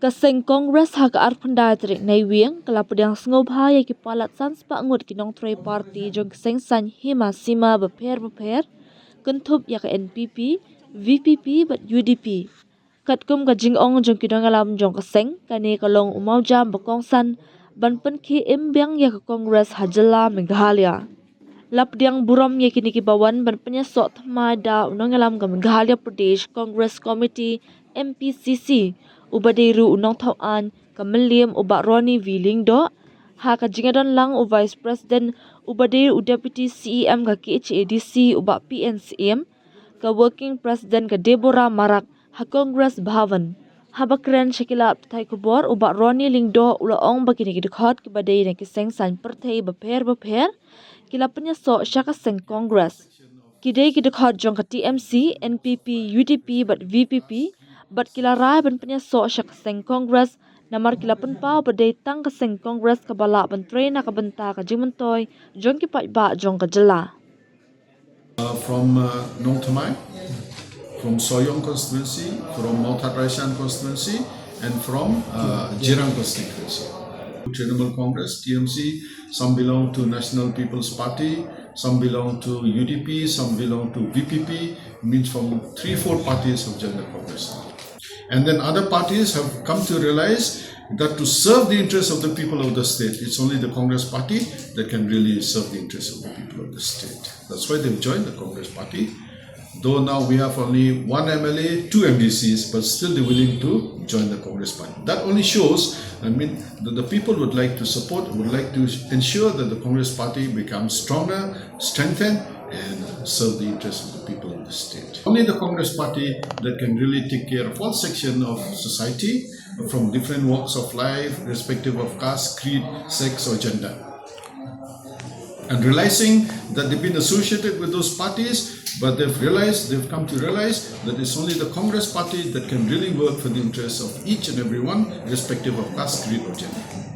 Kaseng Kongres ha ka arpanda trik nei wiang kalapudang sngob ha ya ki palat sans pa ngut ki nongtrei party jong seng san hima sima bapher kentup ya ka NPP VPP but UDP katkum ka jingong jong ki dongalam jong kaseng kani kalong umau jam bakong san ban pen ki imbyang ya ka Kongres hajala Meghalaya lapdiang buram ya kini ki bawan ban Pyniasoh thma da unongalam ka Meghalaya Pradesh Congress Committee MPCC ubadiru unong tauan kameliam uba Roni Viling do ha ka jingadon lang u Vice President ubadir u Deputy CEM ka KHADC uba PNCM ka Working President ka Deborah Marak ha Congress Bhavan ha bakren shakila tai kubor uba Roni Lingdo ulaong bakini kidkhot ki badai na kiseng san perthei bapher kila Pyniasoh syaka seng Congress kidai kidkhot jong ka TMC NPP UDP but VPP bat kila rai ban Pyniasoh syak seng Congress namar kila pen pau badai tang ka seng Congress ka bala ban train na ka benta ka jingmentoi jong ki pai ba jong ka jela from nongtrei, from Soyong constituency, from Meghalaya constituency, and from Jirang constituency. Trinamool Congress, TMC, some belong to National People's Party, some belong to UDP, some belong to VPP, means from 3-4 parties have joined the Congress. And then other parties have come to realize that to serve the interests of the people of the state, it's only the Congress party that can really serve the interests of the people of the state. That's why they've joined the Congress party. Though now we have only 1 MLA, 2 MDCs, but still they're willing to join the Congress party. That only shows, that the people would like to support, would like to ensure that the Congress party becomes stronger, strengthened, and serve the interests of the people of the state. Only the Congress party that can really take care of all sections of society from different walks of life, irrespective of caste, creed, sex, or gender. And realizing that they've been associated with those parties, but they've come to realize that it's only the Congress party that can really work for the interests of each and everyone, irrespective of caste, creed, or gender.